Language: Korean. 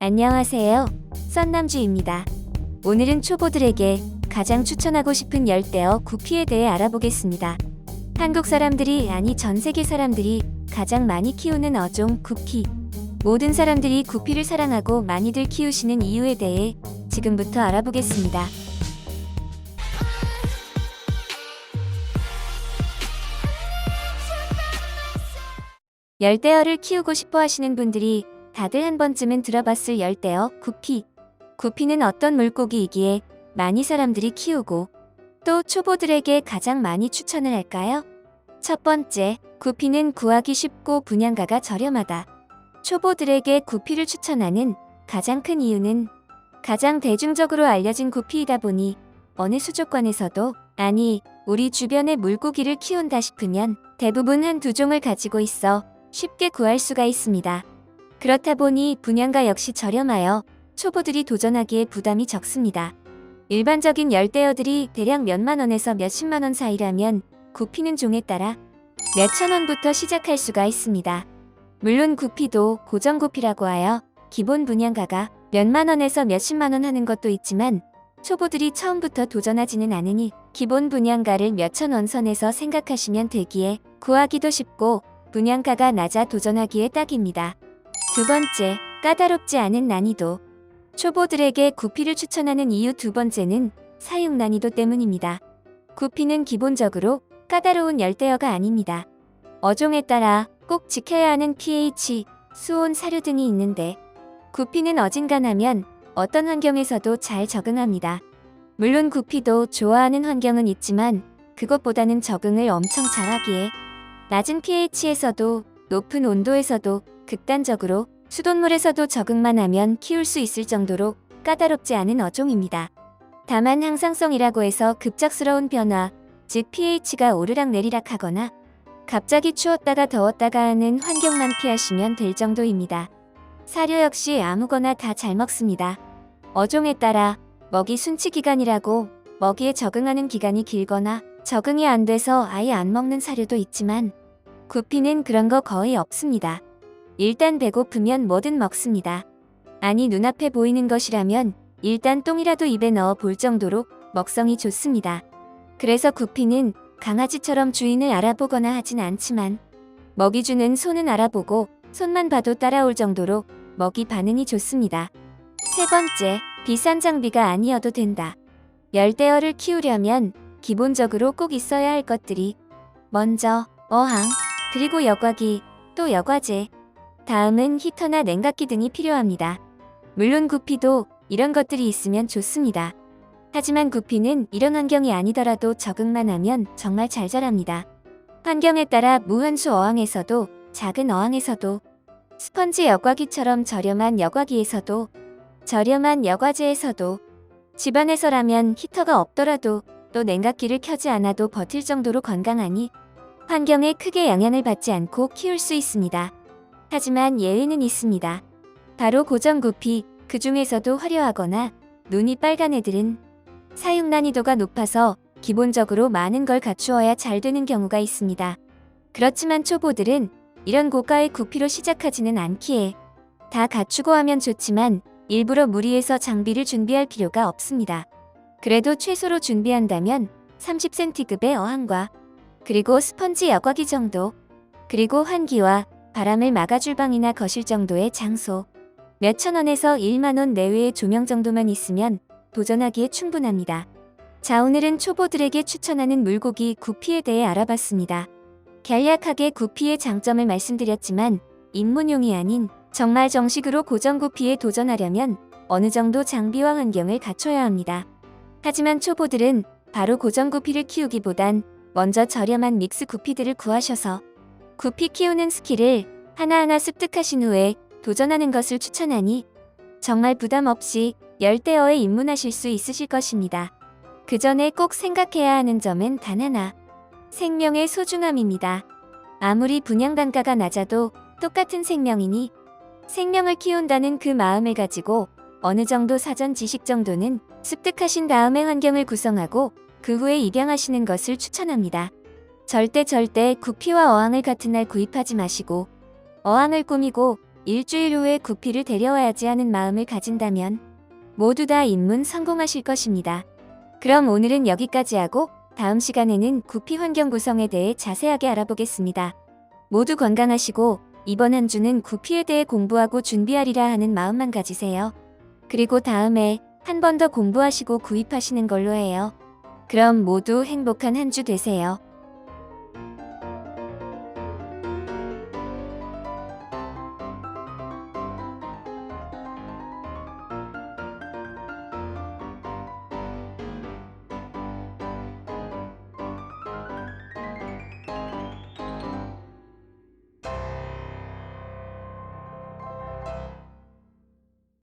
안녕하세요. 썬남주입니다. 오늘은 초보들에게 가장 추천하고 싶은 열대어 구피에 대해 알아보겠습니다. 한국 사람들이 아니 전 세계 사람들이 가장 많이 키우는 어종 구피. 모든 사람들이 구피를 사랑하고 많이들 키우시는 이유에 대해 지금부터 알아보겠습니다. 열대어를 키우고 싶어 하시는 분들이 다들 한 번쯤은 들어봤을 열대어 구피. 구피는 어떤 물고기이기에 많이 사람들이 키우고 또 초보들에게 가장 많이 추천을 할까요? 첫 번째, 구피는 구하기 쉽고 분양가가 저렴하다. 초보들에게 구피를 추천하는 가장 큰 이유는 가장 대중적으로 알려진 구피이다 보니 어느 수족관에서도 아니 우리 주변에 물고기를 키운다 싶으면 대부분 한 두 종을 가지고 있어 쉽게 구할 수가 있습니다. 그렇다 보니 분양가 역시 저렴하여 초보들이 도전하기에 부담이 적습니다. 일반적인 열대어들이 대략 몇만 원에서 몇십만 원 사이라면 구피는 종에 따라 몇천 원부터 시작할 수가 있습니다. 물론 구피도 고정구피라고 하여 기본 분양가가 몇만 원에서 몇십만 원 하는 것도 있지만 초보들이 처음부터 도전하지는 않으니 기본 분양가를 몇천 원 선에서 생각하시면 되기에 구하기도 쉽고 분양가가 낮아 도전하기에 딱입니다. 두 번째, 까다롭지 않은 난이도. 초보들에게 구피를 추천하는 이유 두 번째는 사육 난이도 때문입니다. 구피는 기본적으로 까다로운 열대어가 아닙니다. 어종에 따라 꼭 지켜야 하는 pH, 수온, 사료 등이 있는데 구피는 어진간하면 어떤 환경에서도 잘 적응합니다. 물론 구피도 좋아하는 환경은 있지만 그것보다는 적응을 엄청 잘하기에 낮은 pH에서도 높은 온도에서도 극단적으로 수돗물에서도 적응만 하면 키울 수 있을 정도로 까다롭지 않은 어종입니다. 다만 항상성이라고 해서 급작스러운 변화, 즉 pH가 오르락내리락 하거나 갑자기 추웠다가 더웠다가 하는 환경만 피하시면 될 정도입니다. 사료 역시 아무거나 다 잘 먹습니다. 어종에 따라 먹이 순치 기간이라고 먹이에 적응하는 기간이 길거나 적응이 안 돼서 아예 안 먹는 사료도 있지만 구피는 그런 거 거의 없습니다. 일단 배고프면 뭐든 먹습니다. 아니 눈앞에 보이는 것이라면 일단 똥이라도 입에 넣어 볼 정도로 먹성이 좋습니다. 그래서 구피는 강아지처럼 주인을 알아보거나 하진 않지만 먹이 주는 손은 알아보고 손만 봐도 따라올 정도로 먹이 반응이 좋습니다. 세 번째, 비싼 장비가 아니어도 된다. 열대어를 키우려면 기본적으로 꼭 있어야 할 것들이 먼저 어항, 그리고 여과기, 또 여과제, 다음은 히터나 냉각기 등이 필요합니다. 물론 구피도 이런 것들이 있으면 좋습니다. 하지만 구피는 이런 환경이 아니더라도 적응만 하면 정말 잘 자랍니다. 환경에 따라 무한수 어항에서도 작은 어항에서도 스펀지 여과기처럼 저렴한 여과기에서도 저렴한 여과제에서도 집안에서라면 히터가 없더라도 또 냉각기를 켜지 않아도 버틸 정도로 건강하니 환경에 크게 영향을 받지 않고 키울 수 있습니다. 하지만 예외는 있습니다. 바로 고정구피, 그 중에서도 화려하거나 눈이 빨간 애들은 사육 난이도가 높아서 기본적으로 많은 걸 갖추어야 잘 되는 경우가 있습니다. 그렇지만 초보들은 이런 고가의 구피로 시작하지는 않기에 다 갖추고 하면 좋지만 일부러 무리해서 장비를 준비할 필요가 없습니다. 그래도 최소로 준비한다면 30cm급의 어항과 그리고 스펀지 여과기 정도, 그리고 환기와 바람을 막아줄 방이나 거실 정도의 장소, 몇천 원에서 1만 원 내외의 조명 정도만 있으면 도전하기에 충분합니다. 자, 오늘은 초보들에게 추천하는 물고기 구피에 대해 알아봤습니다. 간략하게 구피의 장점을 말씀드렸지만 입문용이 아닌 정말 정식으로 고정구피에 도전하려면 어느 정도 장비와 환경을 갖춰야 합니다. 하지만 초보들은 바로 고정구피를 키우기보단 먼저 저렴한 믹스 구피들을 구하셔서 구피 키우는 스킬을 하나하나 습득하신 후에 도전하는 것을 추천하니 정말 부담 없이 열대어에 입문하실 수 있으실 것입니다. 그 전에 꼭 생각해야 하는 점은 단 하나, 생명의 소중함입니다. 아무리 분양단가가 낮아도 똑같은 생명이니 생명을 키운다는 그 마음을 가지고 어느 정도 사전 지식 정도는 습득하신 다음에 환경을 구성하고 그 후에 입양하시는 것을 추천합니다. 절대 구피와 어항을 같은 날 구입하지 마시고 어항을 꾸미고 일주일 후에 구피를 데려와야지 하는 마음을 가진다면 모두 다 입문 성공하실 것입니다. 그럼 오늘은 여기까지 하고 다음 시간에는 구피 환경 구성에 대해 자세하게 알아보겠습니다. 모두 건강하시고 이번 한 주는 구피에 대해 공부하고 준비하리라 하는 마음만 가지세요. 그리고 다음에 한 번 더 공부하시고 구입하시는 걸로 해요. 그럼 모두 행복한 한 주 되세요.